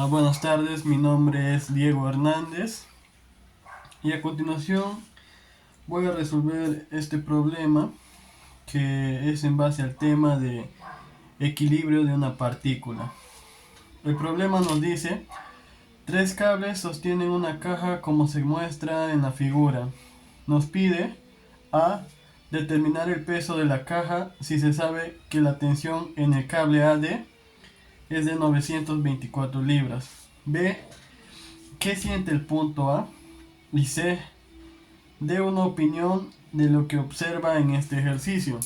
Buenas tardes, mi nombre es Diego Hernández y a continuación voy a resolver este problema que es en base al tema de equilibrio de una partícula. El problema nos dice, tres cables sostienen una caja como se muestra en la figura. Nos pide A. Determinar el peso de la caja si se sabe que la tensión en el cable AD es de 924 libras. B. ¿Qué siente el punto A? Y C. Dé una opinión de lo que observa en este ejercicio.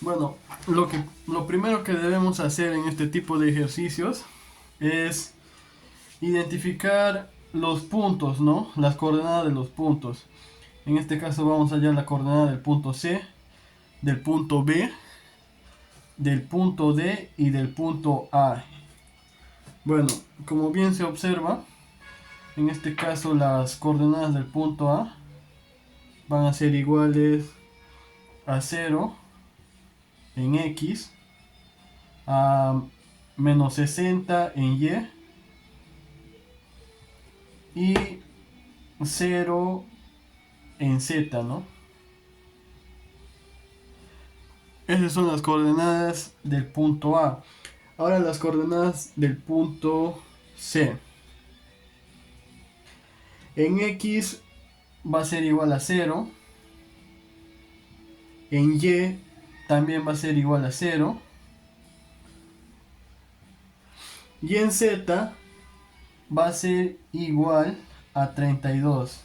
Bueno, lo primero que debemos hacer en este tipo de ejercicios es identificar los puntos, ¿no? Las coordenadas de los puntos. En este caso vamos a hallar la coordenada del punto C, del punto B, del punto D y del punto A. Bueno, como bien se observa, en este caso las coordenadas del punto A van a ser iguales a 0 en X, a menos 60 en Y y 0 en Z, ¿no? Esas son las coordenadas del punto A. Ahora las coordenadas del punto C. En X va a ser igual a 0. En Y también va a ser igual a 0. Y en Z va a ser igual a 32.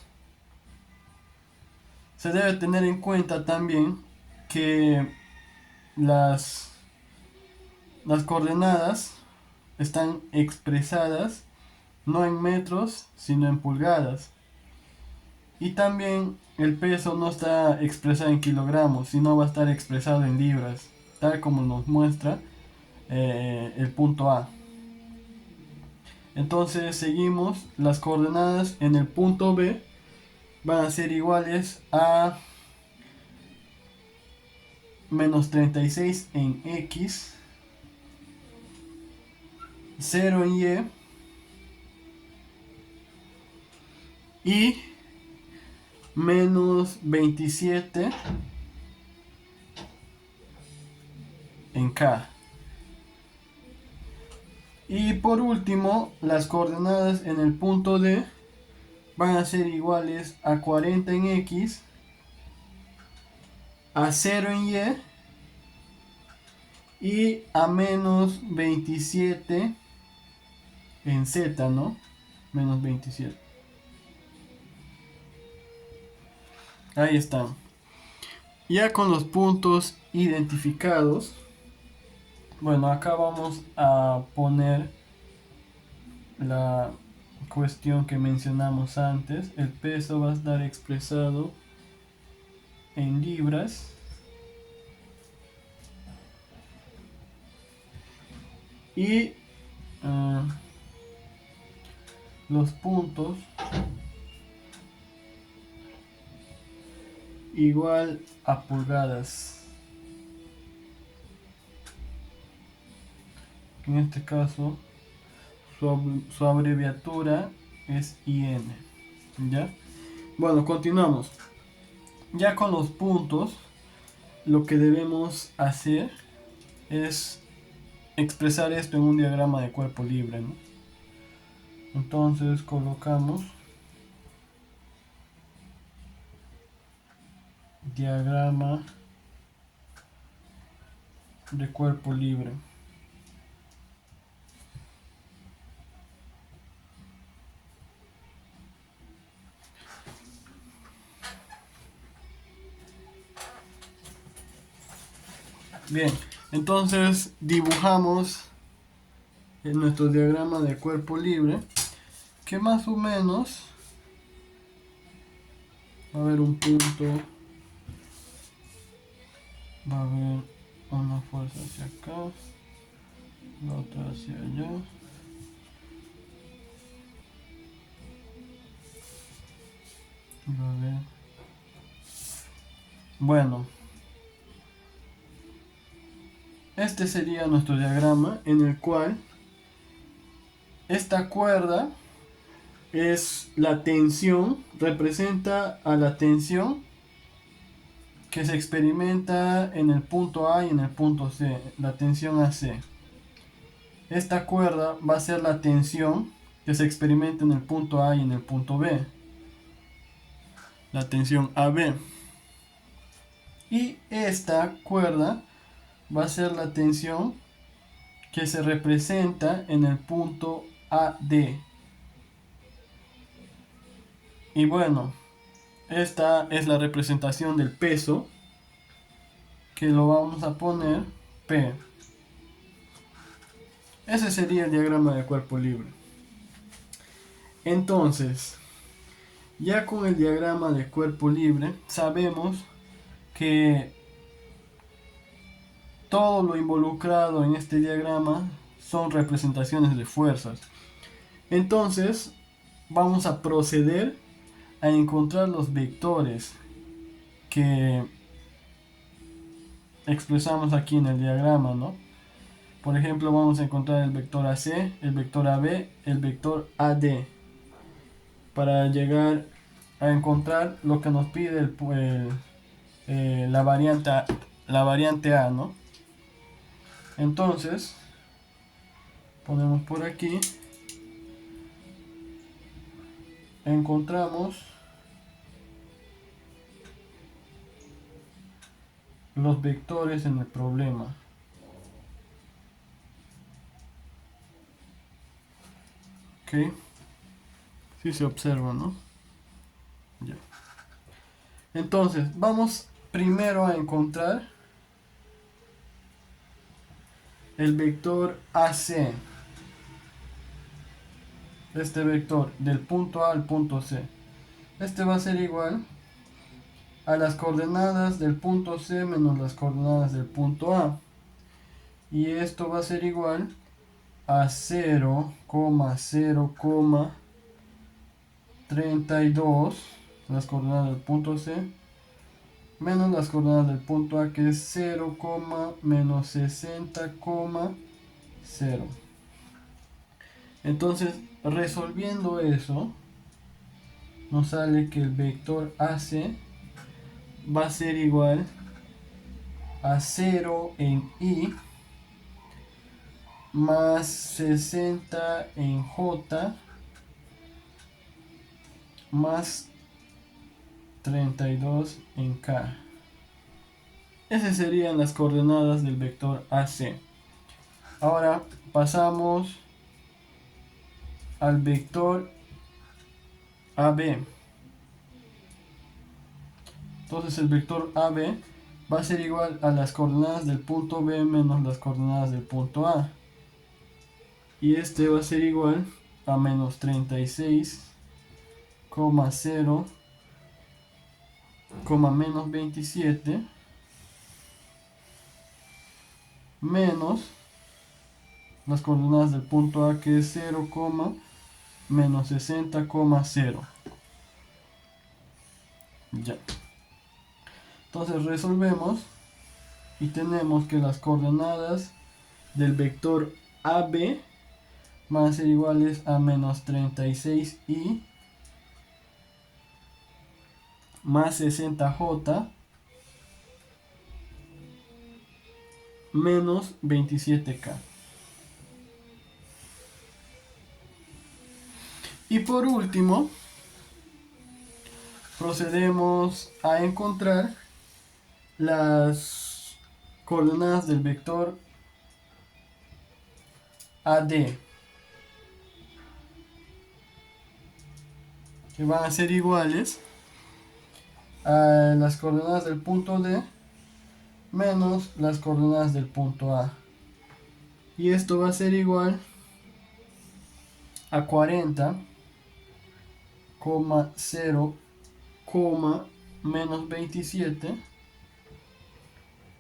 Se debe tener en cuenta también que las, las coordenadas están expresadas no en metros, sino en pulgadas. Y también el peso no está expresado en kilogramos, sino va a estar expresado en libras, tal como nos muestra el punto A. Entonces seguimos, las coordenadas en el punto B van a ser iguales a menos 36 en X, 0 en y menos 27 en K. Y por último, las coordenadas en el punto D van a ser iguales a 40 en X, a 0 en y a menos 27 en Z, ¿no? Menos 27. Ahí están. Ya con los puntos identificados, bueno, acá vamos a poner la cuestión que mencionamos antes. El peso va a estar expresado en libras. Y los puntos igual a pulgadas. En este caso, su abreviatura es IN. ¿Ya? Bueno, continuamos. Ya con los puntos, lo que debemos hacer es expresar esto en un diagrama de cuerpo libre, ¿no? Entonces colocamos diagrama de cuerpo libre. Bien, entonces dibujamos en nuestro diagrama de cuerpo libre que más o menos va a haber un punto, va a haber una fuerza hacia acá, la otra hacia allá. Va a haber. Bueno, este sería nuestro diagrama en el cual esta cuerda es la tensión, representa a la tensión que se experimenta en el punto A y en el punto C, la tensión AC. Esta cuerda va a ser la tensión que se experimenta en el punto A y en el punto B, la tensión AB. Y esta cuerda va a ser la tensión que se representa en el punto AD. Y bueno, esta es la representación del peso, que lo vamos a poner P. Ese sería el diagrama de cuerpo libre. Entonces, ya con el diagrama de cuerpo libre, sabemos que todo lo involucrado en este diagrama son representaciones de fuerzas. Entonces, vamos a proceder a encontrar los vectores que expresamos aquí en el diagrama, ¿no? Por ejemplo, vamos a encontrar el vector AC, el vector AB, el vector AD, para llegar a encontrar lo que nos pide la variante A, ¿no? Entonces, ponemos por aquí, encontramos los vectores en el problema. ¿Ok? Sí se observa, ¿no? Ya. Entonces, vamos primero a encontrar el vector AC. Este vector del punto A al punto C. Este va a ser igual a las coordenadas del punto C menos las coordenadas del punto A. Y esto va a ser igual a 0,0,32, las coordenadas del punto C, menos las coordenadas del punto A, que es 0, menos 60,0. Entonces, resolviendo eso, nos sale que el vector AC va a ser igual a 0 en I más 60 en J más 32 en K. Esas serían las coordenadas del vector AC. Ahora pasamos al vector AB. Entonces el vector AB va a ser igual a las coordenadas del punto B menos las coordenadas del punto A. Y este va a ser igual a menos 36,0, menos 27 menos las coordenadas del punto A, que es 0, menos 60,0. Ya. Entonces resolvemos y tenemos que las coordenadas del vector AB van a ser iguales a menos 36i más 60j menos 27k. Y por último, procedemos a encontrar las coordenadas del vector AD, que van a ser iguales a las coordenadas del punto D menos las coordenadas del punto A. Y esto va a ser igual a 40,0, menos 27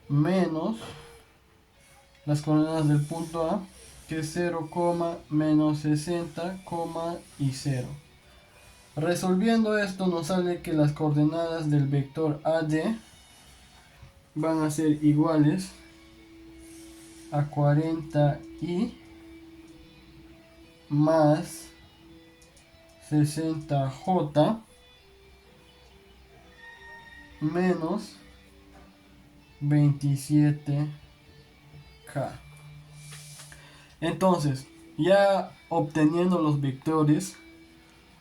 menos las coordenadas del punto A, que es 0, menos 60, y 0. Resolviendo esto nos sale que las coordenadas del vector AD van a ser iguales a 40i más 60J menos 27K. Entonces, ya obteniendo los vectores,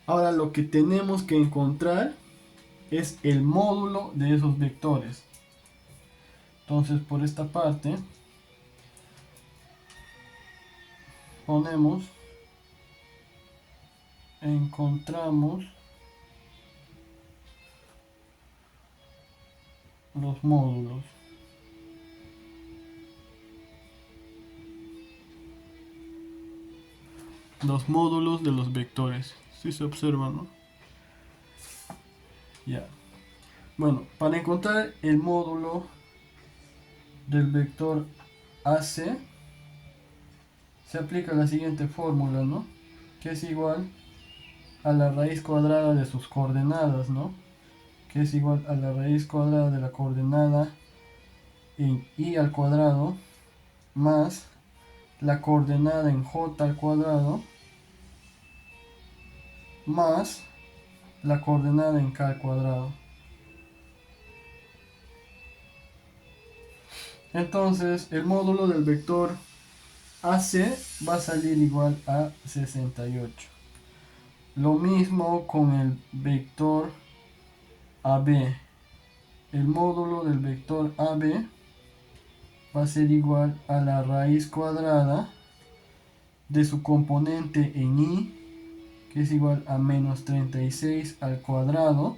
ahora lo que tenemos que encontrar es el módulo de esos vectores. Entonces, por esta parte ponemos, encontramos los módulos. Los módulos de los vectores. Si se observa, ¿no? Ya. Bueno, para encontrar el módulo del vector AC, se aplica la siguiente fórmula, ¿no? Que es igual a la raíz cuadrada de sus coordenadas, ¿no? Que es igual a la raíz cuadrada de la coordenada en i al cuadrado más la coordenada en j al cuadrado más la coordenada en k al cuadrado. Entonces el módulo del vector AC va a salir igual a 68. Lo mismo con el vector AB. El módulo del vector AB va a ser igual a la raíz cuadrada de su componente en i, que es igual a menos 36 al cuadrado,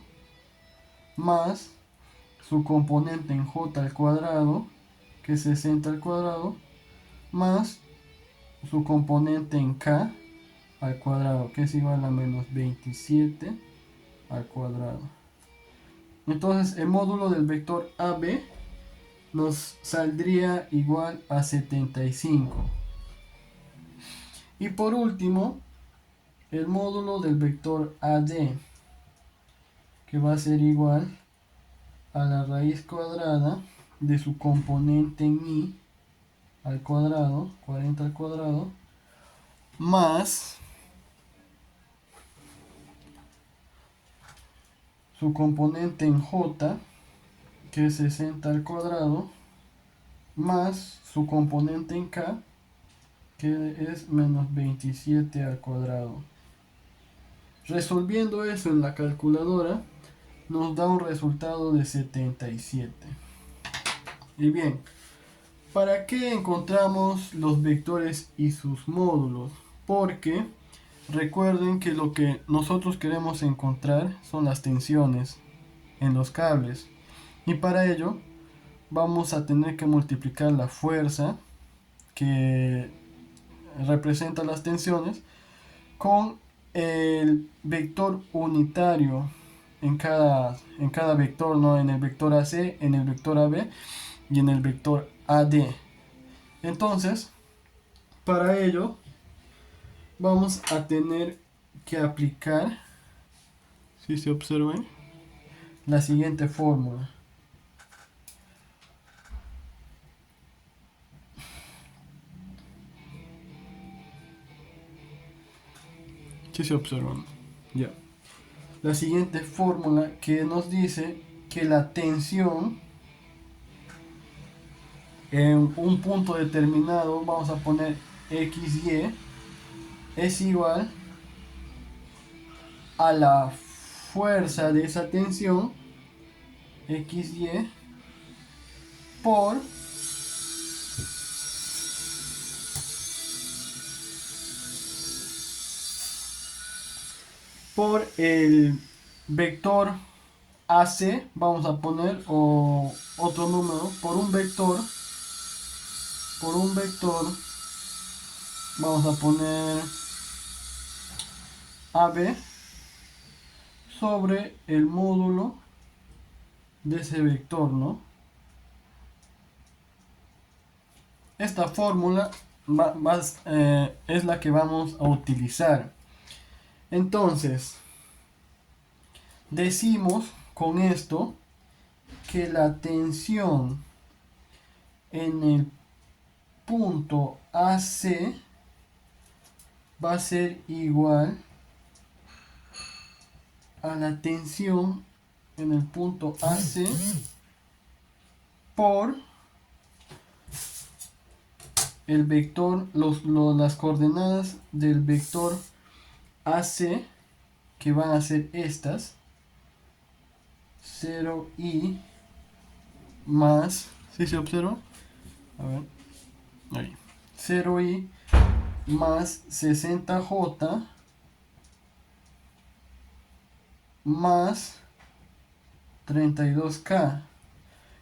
más su componente en j al cuadrado, que es 60 al cuadrado, más su componente en k al cuadrado, que es igual a menos 27 al cuadrado. Entonces el módulo del vector AB nos saldría igual a 75. Y por último, el módulo del vector AD, que va a ser igual a la raíz cuadrada de su componente en i al cuadrado, 40 al cuadrado, más su componente en j, que es 60 al cuadrado, más su componente en k, que es menos 27 al cuadrado. Resolviendo eso en la calculadora, nos da un resultado de 77. Y bien, ¿para qué encontramos los vectores y sus módulos? Porque recuerden que lo que nosotros queremos encontrar son las tensiones en los cables. Y para ello vamos a tener que multiplicar la fuerza que representa las tensiones con el vector unitario en cada vector, ¿no? En el vector AC, en el vector AB y en el vector AD. Entonces, para ello vamos a tener que aplicar, si se observan, la siguiente fórmula. Si se observan, ya. La siguiente fórmula que nos dice que la tensión en un punto determinado, vamos a poner XY, es igual a la fuerza de esa tensión XY por el vector AC, vamos a poner, o otro número, por un vector, vamos a poner AB sobre el módulo de ese vector, ¿no? Esta fórmula es la que vamos a utilizar. Entonces, decimos con esto que la tensión en el punto AC va a ser igual a la tensión en el punto AC por el vector, las coordenadas del vector AC, que van a ser estas, 0i más, ¿sí se observa? A ver, ahí, 0i más 60j más 32k.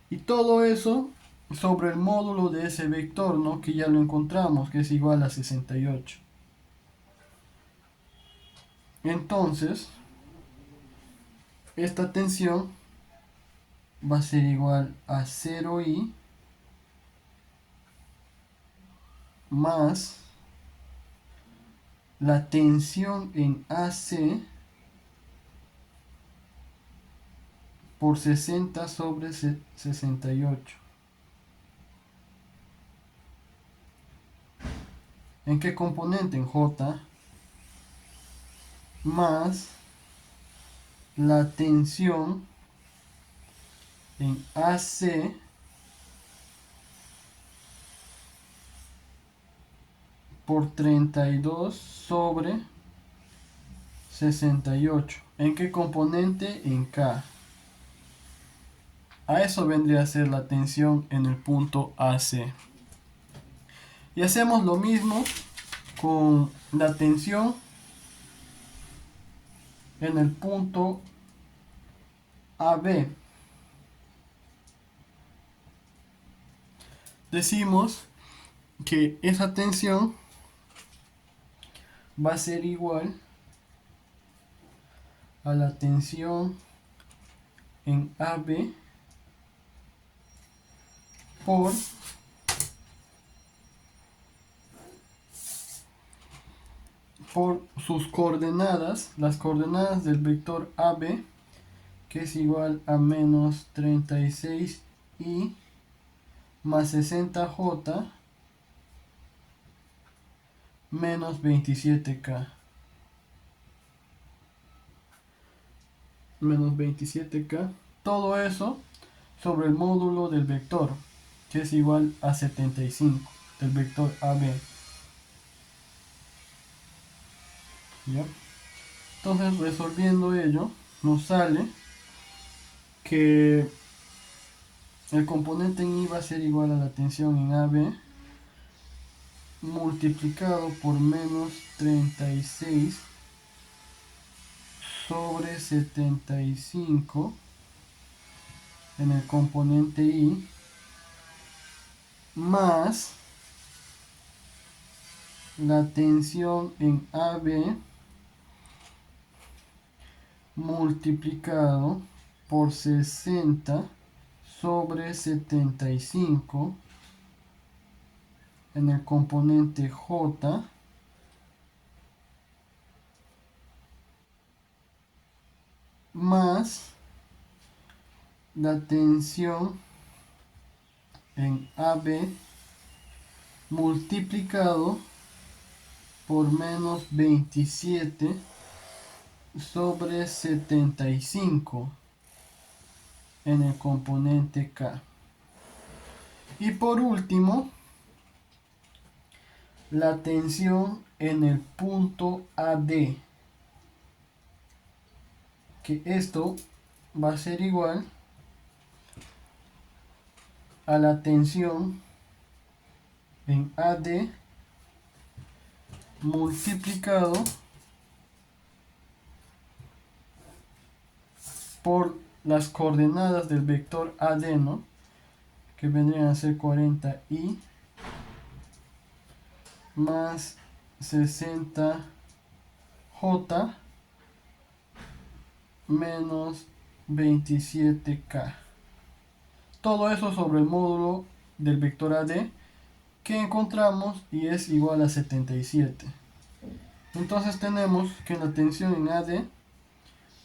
Y todo eso sobre el módulo de ese vector, ¿no? Que ya lo encontramos, que es igual a 68. Entonces, esta tensión va a ser igual a 0i más la tensión en AC por 60 sobre 68. ¿En qué componente? En J, más la tensión en AC por 32 sobre 68. ¿En qué componente? En K. A eso vendría a ser la tensión en el punto AC. Y hacemos lo mismo con la tensión en el punto AB. Decimos que esa tensión va a ser igual a la tensión en AB por sus coordenadas, las coordenadas del vector AB, que es igual a menos 36i más 60j menos 27k. Menos 27k. Todo eso sobre el módulo del vector, que es igual a 75, del vector AB. ¿Ya? Entonces, resolviendo ello, nos sale que el componente en I va a ser igual a la tensión en AB multiplicado por menos 36 sobre 75 en el componente I más la tensión en AB multiplicado por 60 sobre 75 en el componente J más la tensión en AB multiplicado por menos 27 sobre 75 en el componente K. Y por último, la tensión en el punto AD, que esto va a ser igual a la tensión en AD multiplicado por las coordenadas del vector AD, ¿no? Que vendrían a ser 40i más 60j menos 27k. Todo eso sobre el módulo del vector AD que encontramos y es igual a 77. Entonces tenemos que la tensión en AD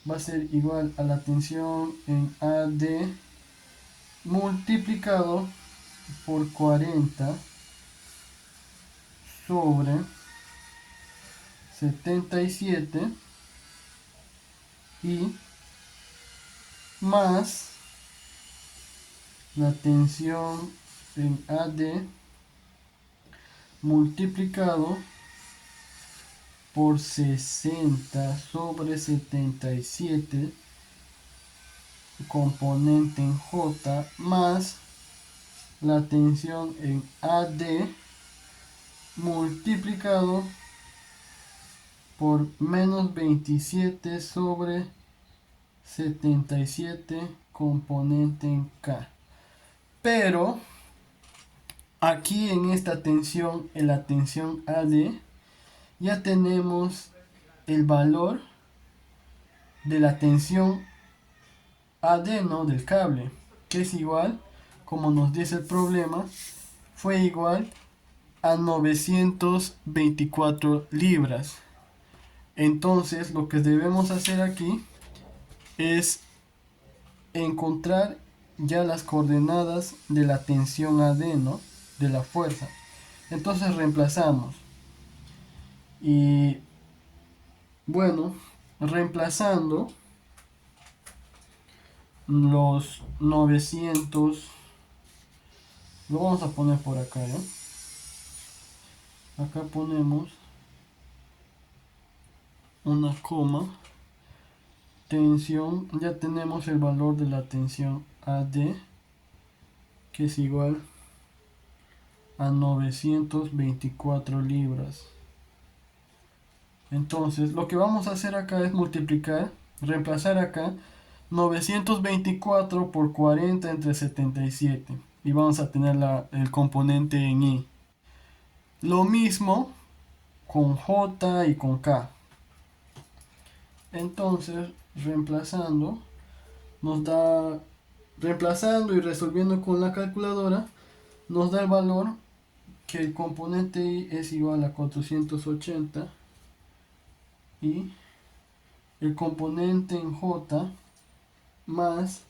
va a ser igual a la tensión en AD multiplicado por 40 sobre 77 y más la tensión en AD multiplicado por 60 sobre 77 componente en J más la tensión en AD multiplicado por menos 27 sobre 77 componente en K. Pero aquí en esta tensión, en la tensión AD, ya tenemos el valor de la tensión AD, ¿no? Del cable, que es igual, como nos dice el problema, fue igual a 924 libras. Entonces lo que debemos hacer aquí es encontrar ya las coordenadas de la tensión AD, ¿no? De la fuerza. Entonces reemplazamos. Y bueno, reemplazando los 900, lo vamos a poner por acá, ¿ya? Acá ponemos una coma, tensión, ya tenemos el valor de la tensión AD, que es igual a 924 libras. Entonces lo que vamos a hacer acá es multiplicar, reemplazar acá 924 por 40 entre 77 y vamos a tener el componente en I. Lo mismo con J y con K. Entonces reemplazando y resolviendo con la calculadora, nos da el valor que el componente I es igual a 480 y el componente en J más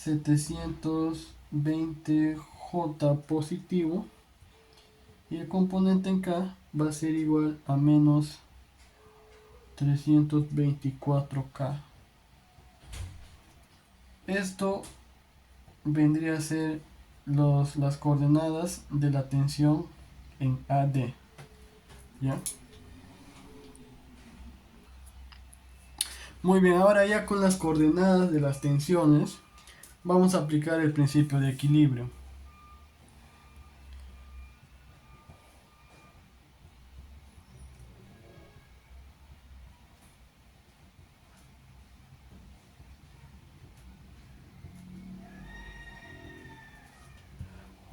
720J positivo y el componente en K va a ser igual a menos 324K. Esto vendría a ser las coordenadas de la tensión en AD, ¿ya? Muy bien, ahora ya con las coordenadas de las tensiones vamos a aplicar el principio de equilibrio.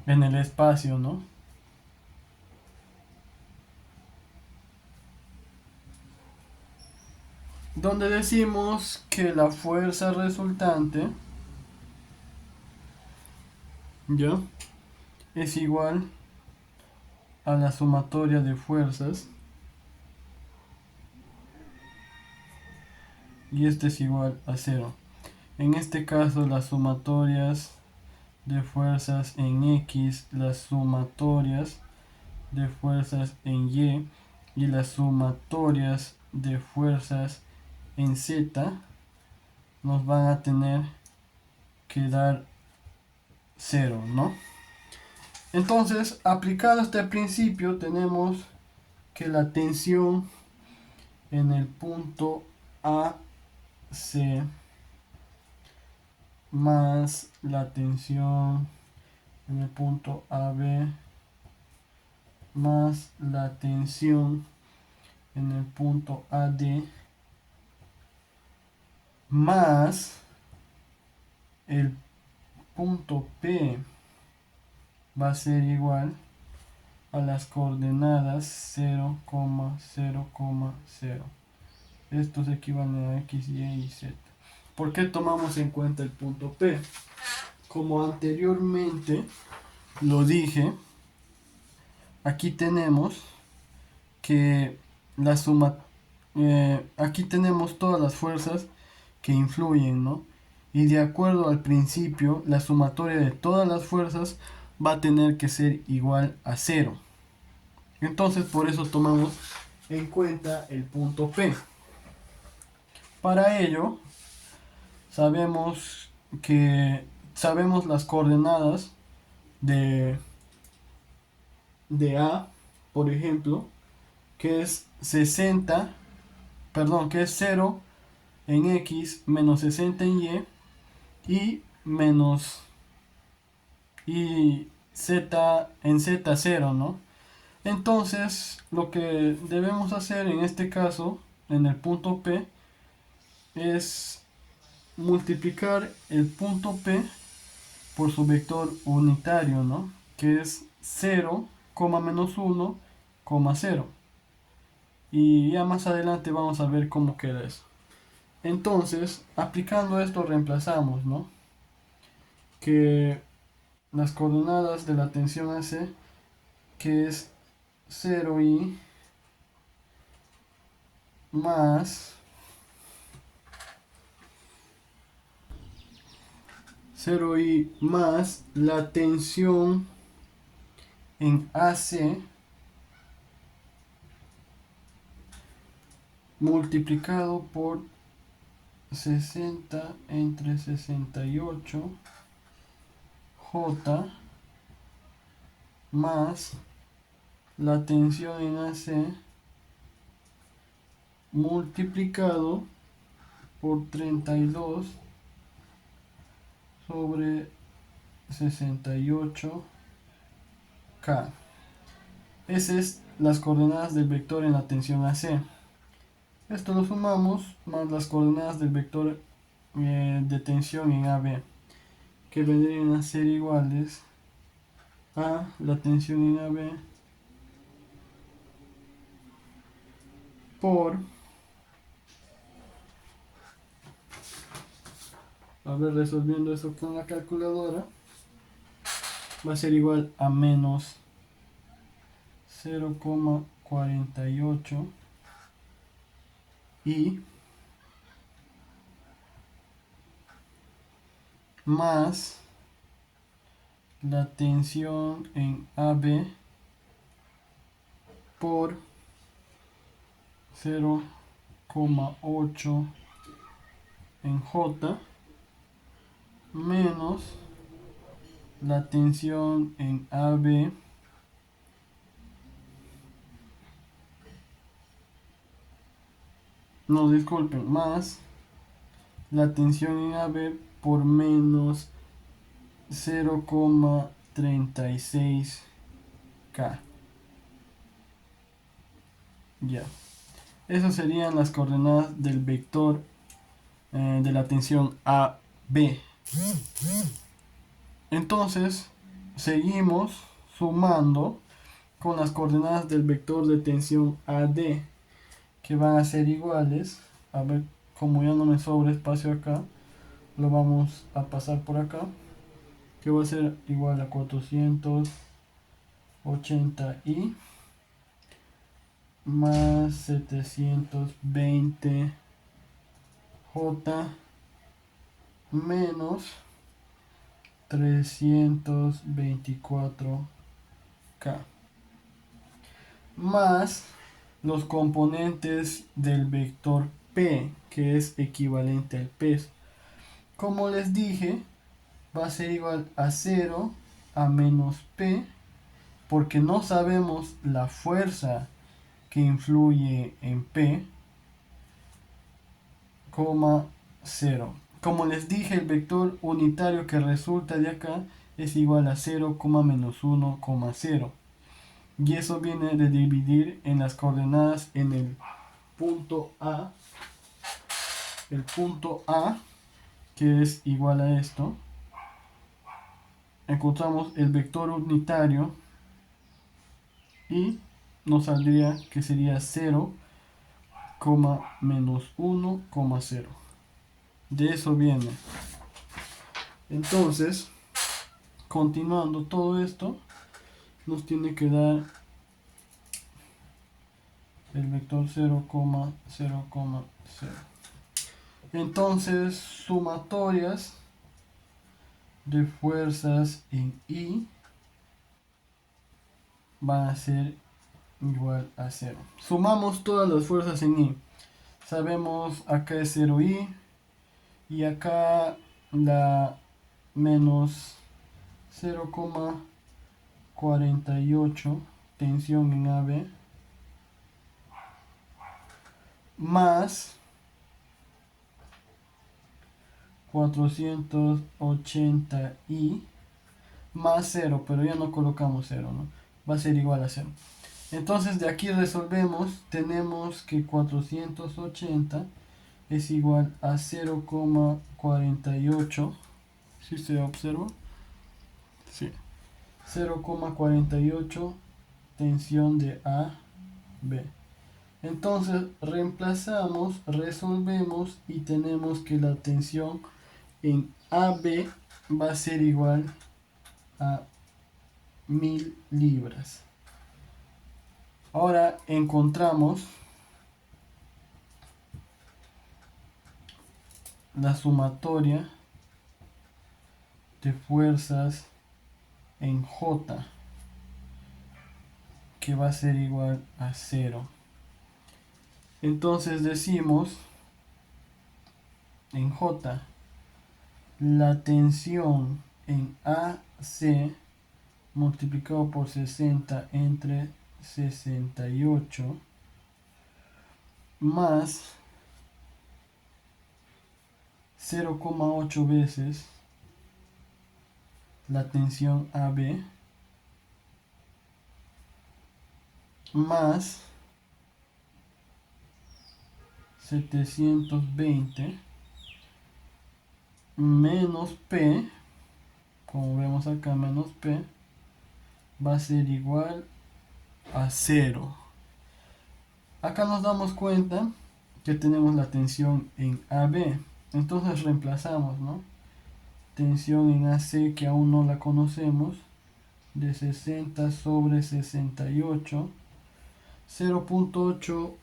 En el espacio, ¿no? Donde decimos que la fuerza resultante, ¿ya?, es igual a la sumatoria de fuerzas y este es igual a 0. En este caso las sumatorias de fuerzas en X, las sumatorias de fuerzas en y las sumatorias de fuerzas en Z nos van a tener que dar 0, ¿no? Entonces, aplicado este principio, tenemos que la tensión en el punto AC más la tensión en el punto AB más la tensión en el punto AD más el punto P va a ser igual a las coordenadas 0,0,0. Estos equivalen a X, Y y Z. ¿Por qué tomamos en cuenta el punto P? Como anteriormente lo dije, aquí tenemos que la suma, aquí tenemos todas las fuerzas que influyen, ¿no? Y de acuerdo al principio, la sumatoria de todas las fuerzas va a tener que ser igual a 0. Entonces por eso tomamos en cuenta el punto P. Para ello, sabemos las coordenadas de, de A, por ejemplo, que es 60, perdón, que es 0 en X, menos 60 en y menos y Z en Z 0, ¿no? Entonces, lo que debemos hacer en este caso, en el punto P, es multiplicar el punto P por su vector unitario, ¿no? Que es 0, menos 1, 0. Y ya más adelante vamos a ver cómo queda eso. Entonces, aplicando esto reemplazamos, ¿no? Que las coordenadas de la tensión AC, que es 0i más 0i más la tensión en AC multiplicado por 60 entre 68 J más la tensión en AC multiplicado por 32 sobre 68 K. Esas es las coordenadas del vector en la tensión AC. Esto lo sumamos más las coordenadas del vector de tensión en AB, que vendrían a ser iguales a la tensión en AB por, a ver, resolviendo eso con la calculadora, va a ser igual a menos 0,48 y más la tensión en AB por 0,8 en J menos la tensión en AB no, disculpen, más la tensión en AB por menos 0,36 K. Ya. Esas serían las coordenadas del vector de la tensión AB. Entonces, seguimos sumando con las coordenadas del vector de tensión AD, que van a ser iguales. A ver, como ya no me sobra espacio acá, lo vamos a pasar por acá, que va a ser igual a 480i más 720 J menos 324 K más los componentes del vector P, que es equivalente al peso. Como les dije, va a ser igual a 0 a menos P, porque no sabemos la fuerza que influye en P, 0. Como les dije, el vector unitario que resulta de acá es igual a 0, menos 1, 0. Y eso viene de dividir en las coordenadas en el punto A. El punto A, que es igual a esto. Encontramos el vector unitario y nos saldría que sería 0, menos 1, 0. De eso viene. Entonces, continuando todo esto, nos tiene que dar el vector 0, 0, 0. Entonces, sumatorias de fuerzas en I van a ser igual a 0. Sumamos todas las fuerzas en I. Sabemos acá es 0I y acá la menos 0,48 tensión en AB más 480i más 0, pero ya no colocamos 0, ¿no? Va a ser igual a 0. Entonces de aquí resolvemos, tenemos que 480 es igual a 0,48. ¿Sí se observa? Sí. 0,48 tensión de A, B. Entonces reemplazamos, resolvemos y tenemos que la tensión en AB va a ser igual a 1000 libras. Ahora encontramos la sumatoria de fuerzas en J, que va a ser igual a 0. Entonces decimos en J, la tensión en AC multiplicado por 60 entre 68 más 0,8 veces la tensión AB más 720 menos P, como vemos acá, menos P va a ser igual a 0. Acá nos damos cuenta que tenemos la tensión en AB, entonces reemplazamos, ¿no? Tensión en AC, que aún no la conocemos, de 60 sobre 68, 0,8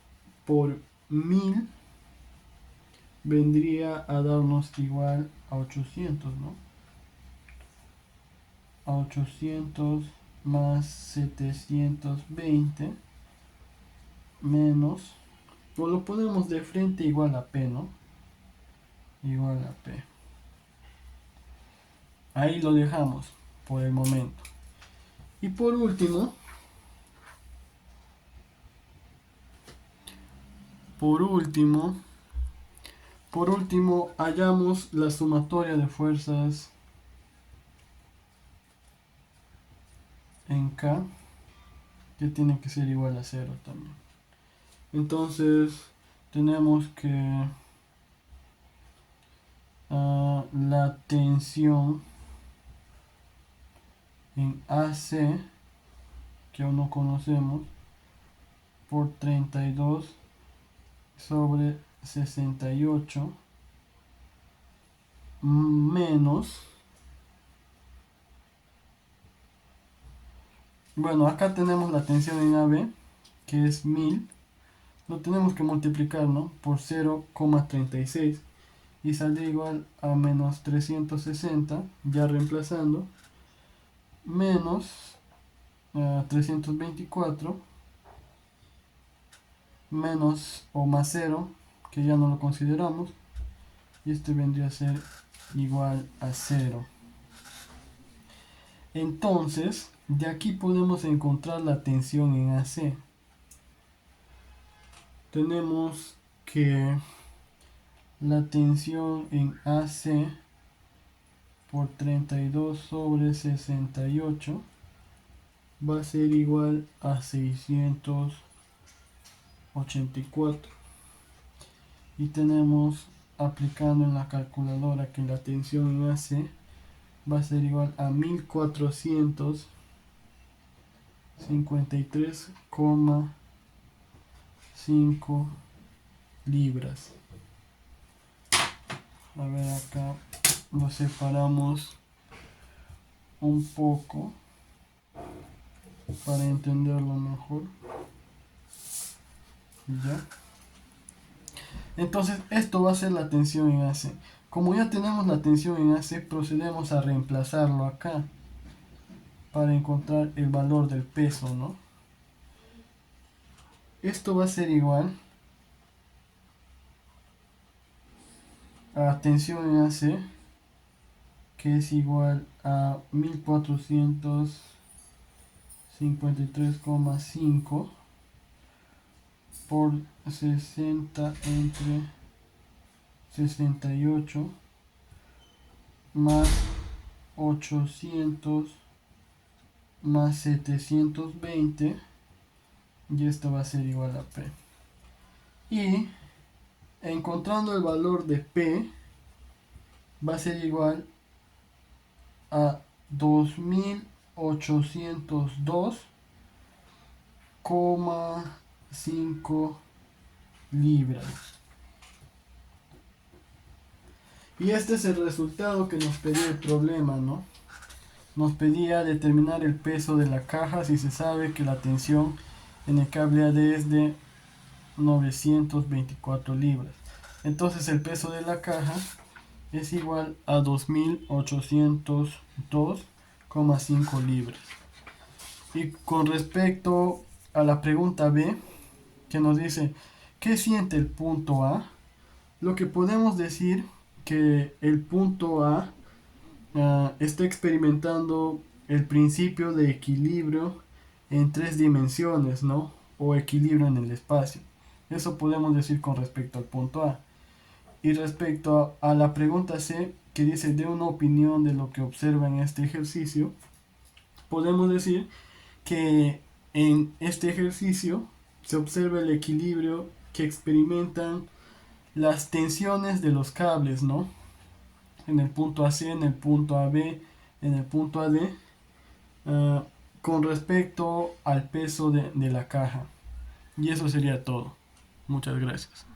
por 1000 vendría a darnos igual a 800, ¿no? A 800 más 720 menos, o lo ponemos de frente, igual a P, ¿no? Igual a P. Ahí lo dejamos por el momento. Y por último, hallamos la sumatoria de fuerzas en K, que tiene que ser igual a 0 también. Entonces tenemos que la tensión en AC, que aún no conocemos, por 32 sobre 68 menos, bueno, acá tenemos la tensión en AB, que es 1000, lo tenemos que multiplicar, ¿no?, por 0,36 y sale igual a menos 360, ya reemplazando, menos 324 menos o más 0, que ya no lo consideramos, y este vendría a ser igual a 0. Entonces de aquí podemos encontrar la tensión en AC. Tenemos que la tensión en AC por 32 sobre 68 va a ser igual a 684, y tenemos, aplicando en la calculadora, que la tensión en AC va a ser igual a 1453,5 libras. A ver, acá lo separamos un poco para entenderlo mejor. ¿Ya? Entonces esto va a ser la tensión en AC. Como ya tenemos la tensión en AC, procedemos a reemplazarlo acá para encontrar el valor del peso, ¿no? Esto va a ser igual a tensión en AC, que es igual a 1453,5 por 60 entre 68 más 800 más 720, y esto va a ser igual a P. Y encontrando el valor de P, va a ser igual a 2802,5 libras. Y este es el resultado que nos pedía el problema, ¿no? Nos pedía determinar el peso de la caja si se sabe que la tensión en el cable AD es de 924 libras. Entonces el peso de la caja es igual a 2802,5 libras. Y con respecto a la pregunta B, que nos dice, ¿qué siente el punto A? Lo que podemos decir que el punto A está experimentando el principio de equilibrio en tres dimensiones, ¿no? O equilibrio en el espacio. Eso podemos decir con respecto al punto A. Y respecto a la pregunta C, que dice de una opinión de lo que observa en este ejercicio, podemos decir que en este ejercicio se observa el equilibrio que experimentan las tensiones de los cables, ¿no? En el punto AC, en el punto AB, en el punto AD, ah, con respecto al peso de la caja. Y eso sería todo. Muchas gracias.